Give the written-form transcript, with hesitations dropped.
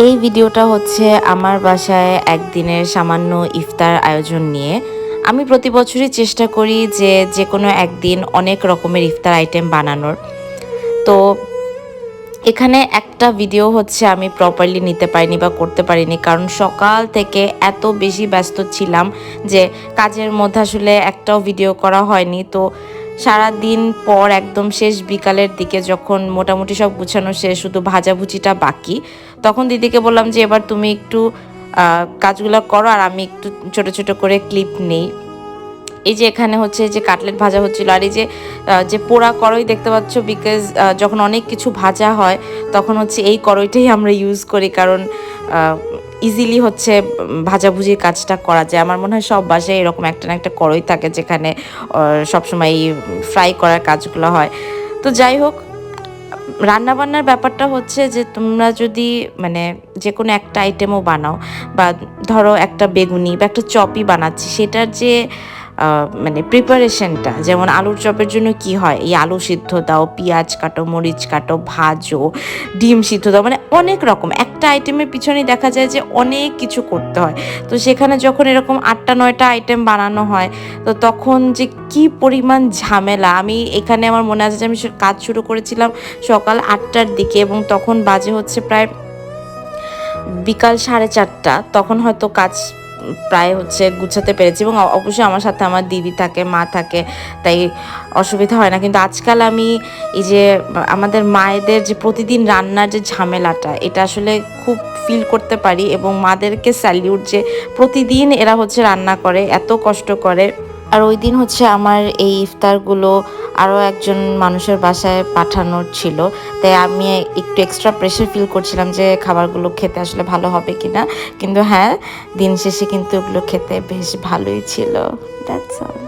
এই ভিডিওটা হচ্ছে আমার বাসায় একদিনের সামান্য ইফতার আয়োজন নিয়ে। আমি প্রতি বছরই চেষ্টা করি যে কোনো একদিন অনেক রকমের ইফতার আইটেম বানানোর। তো এখানে একটা ভিডিও হচ্ছে আমি প্রপারলি নিতে পারিনি বা করতে পারিনি, কারণ সকাল থেকে এত বেশি ব্যস্ত ছিলাম যে কাজের মধ্যে আসলে একটাও ভিডিও করা হয়নি। তো সারাদিন পর একদম শেষ বিকালের দিকে যখন মোটামুটি সব গুছানো শেষ, শুধু ভাজাভুজিটা বাকি, তখন দিদিকে বললাম যে এবার তুমি একটু কাজগুলো করো আর আমি একটু ছোট ছোট করে ক্লিপ নেই। এই যে এখানে হচ্ছে যে কাটলেট ভাজা হচ্ছিল, আর এই যে যে পোড়া কড়াই দেখতে পাচ্ছ, বিকজ যখন অনেক কিছু ভাজা হয় তখন হচ্ছে এই কড়াইটাই আমরা ইউজ করি, কারণ ইজিলি হচ্ছে ভাজাভুজির কাজটা করা যায়। আমার মনে হয় সব বাসায় এরকম একটা না একটা কড়াই থাকে যেখানে সবসময় ফ্রাই করার কাজগুলো হয়। তো যাই হোক, রান্নাবান্নার ব্যাপারটা হচ্ছে যে তোমরা যদি মানে যে কোনো একটা আইটেমও বানাও, বা ধরো একটা বেগুনি বা একটা চপই বানাচ্ছি, সেটার যে মানে প্রিপারেশনটা, যেমন আলুর চপের জন্য কি হয়, এই আলু সিদ্ধ দাও, পেঁয়াজ কাটো, মরিচ কাটো, ভাজো, ডিম সিদ্ধ দাও, মানে অনেক রকম একটা আইটেমের পিছনেই দেখা যায় যে অনেক কিছু করতে হয়। তো সেখানে যখন এরকম 8টা 9টা আইটেম বানানো হয়, তো তখন যে কি পরিমাণ ঝামেলা। আমি এখানে আমার মনে আছে যে আমি কাজ শুরু করেছিলাম সকাল 8টার দিকে, এবং তখন বাজে হচ্ছে প্রায় বিকাল 4:30। তখন হয়তো কাজ প্রায় হচ্ছে গুছাতে পেরেছি, এবং অবশ্যই আমার সাথে আমার দিদি থাকে, মা থাকে, তাই অসুবিধা হয় না। কিন্তু আজকাল আমি এই যে আমাদের মায়েদের যে প্রতিদিন রান্নার যে ঝামেলাটা, এটা আসলে খুব ফিল করতে পারি, এবং মাদেরকে স্যালিউট যে প্রতিদিন এরা হচ্ছে রান্না করে, এত কষ্ট করে। আর ওই দিন হচ্ছে আমার এই ইফতারগুলো আরও একজন মানুষের বাসায় পাঠানোর ছিল, তাই আমি একটু এক্সট্রা প্রেশার ফিল করছিলাম যে খাবারগুলো খেতে আসলে ভালো হবে কিনা। কিন্তু হ্যাঁ, দিন শেষে কিন্তু ওগুলো খেতে বেশ ভালোই ছিল। That's all.